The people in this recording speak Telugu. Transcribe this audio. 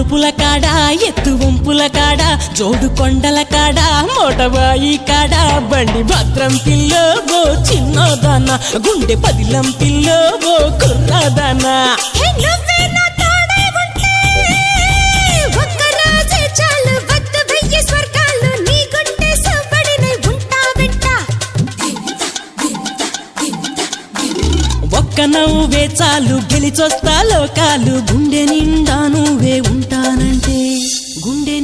మలుపుల కాడ ఎత్తు వంపుల కాడ జోడు కొండల కాడ మోటబాయి కాడ బండి భద్రం పిల్లో గో చిన్నదాన గుండె పదిలం పిల్లో గో కుర్రదానా ఒక్క నవ్వే చాలు గెలిచొస్తా లోకాలు గుండె నిండా నువ్వే ఉంటానంటే గుండె